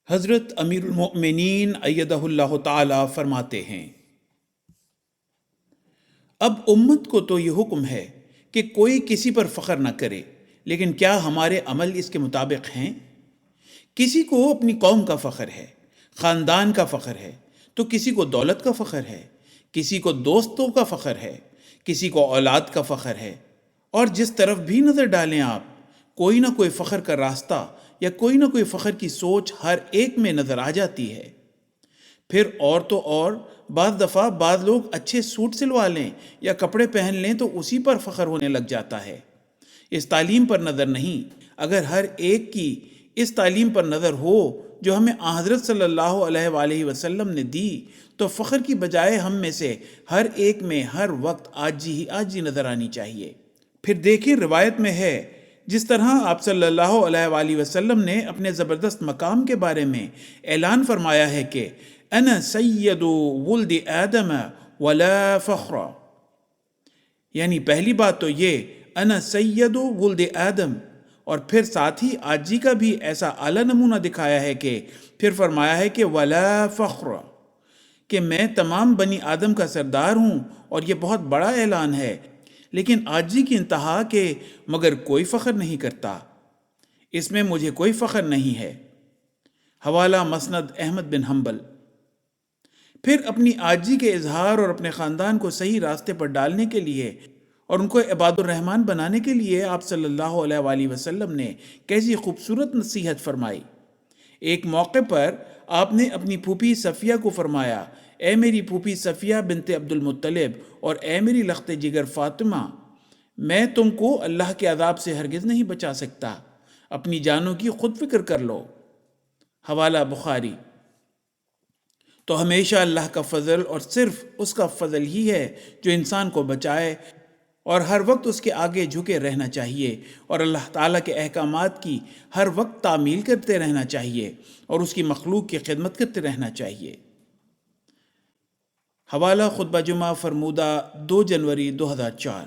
حضرت امیر المؤمنین ایدہ اللہ تعالی فرماتے ہیں، اب امت کو تو یہ حکم ہے کہ کوئی کسی پر فخر نہ کرے، لیکن کیا ہمارے عمل اس کے مطابق ہیں؟ کسی کو اپنی قوم کا فخر ہے، خاندان کا فخر ہے، تو کسی کو دولت کا فخر ہے، کسی کو دوستوں کا فخر ہے، کسی کو اولاد کا فخر ہے، اور جس طرف بھی نظر ڈالیں آپ، کوئی نہ کوئی فخر کا راستہ یا کوئی نہ کوئی فخر کی سوچ ہر ایک میں نظر آ جاتی ہے۔ پھر اور تو اور بعض دفعہ بعض لوگ اچھے سوٹ سلوا لیں یا کپڑے پہن لیں تو اسی پر فخر ہونے لگ جاتا ہے۔ اس تعلیم پر نظر نہیں۔ اگر ہر ایک کی اس تعلیم پر نظر ہو جو ہمیں حضرت صلی اللہ علیہ وآلہ وسلم نے دی، تو فخر کی بجائے ہم میں سے ہر ایک میں ہر وقت آجزی نظر آنی چاہیے۔ پھر دیکھیں، روایت میں ہے جس طرح آپ صلی اللہ علیہ وآلہ وسلم نے اپنے زبردست مقام کے بارے میں اعلان فرمایا ہے کہ انا سید ولد آدم ولا فخر، یعنی پہلی بات تو یہ انا سید ولد آدم، اور پھر ساتھ ہی عاجزی کا بھی ایسا اعلیٰ نمونہ دکھایا ہے کہ پھر فرمایا ہے کہ ولا فخر، کہ میں تمام بنی آدم کا سردار ہوں، اور یہ بہت بڑا اعلان ہے، لیکن عاجزی کی انتہا کہ مگر کوئی فخر نہیں کرتا، اس میں مجھے کوئی فخر نہیں ہے۔ حوالہ مسند احمد بن حنبل۔ پھر اپنی عاجزی کے اظہار اور اپنے خاندان کو صحیح راستے پر ڈالنے کے لیے اور ان کو عباد الرحمن بنانے کے لیے آپ صلی اللہ علیہ وآلہ وسلم نے کیسی خوبصورت نصیحت فرمائی۔ ایک موقع پر آپ نے اپنی پھوپھی صفیہ کو فرمایا، اے میری پھوپھی صفیہ بنت عبد المطلب اور اے میری لخت جگر فاطمہ، میں تم کو اللہ کے عذاب سے ہرگز نہیں بچا سکتا، اپنی جانوں کی خود فکر کر لو۔ حوالہ بخاری۔ تو ہمیشہ اللہ کا فضل اور صرف اس کا فضل ہی ہے جو انسان کو بچائے، اور ہر وقت اس کے آگے جھکے رہنا چاہیے، اور اللہ تعالیٰ کے احکامات کی ہر وقت تعمیل کرتے رہنا چاہیے، اور اس کی مخلوق کی خدمت کرتے رہنا چاہیے۔ حوالہ خطبہ جمعہ فرمودہ 2 جنوری 2004۔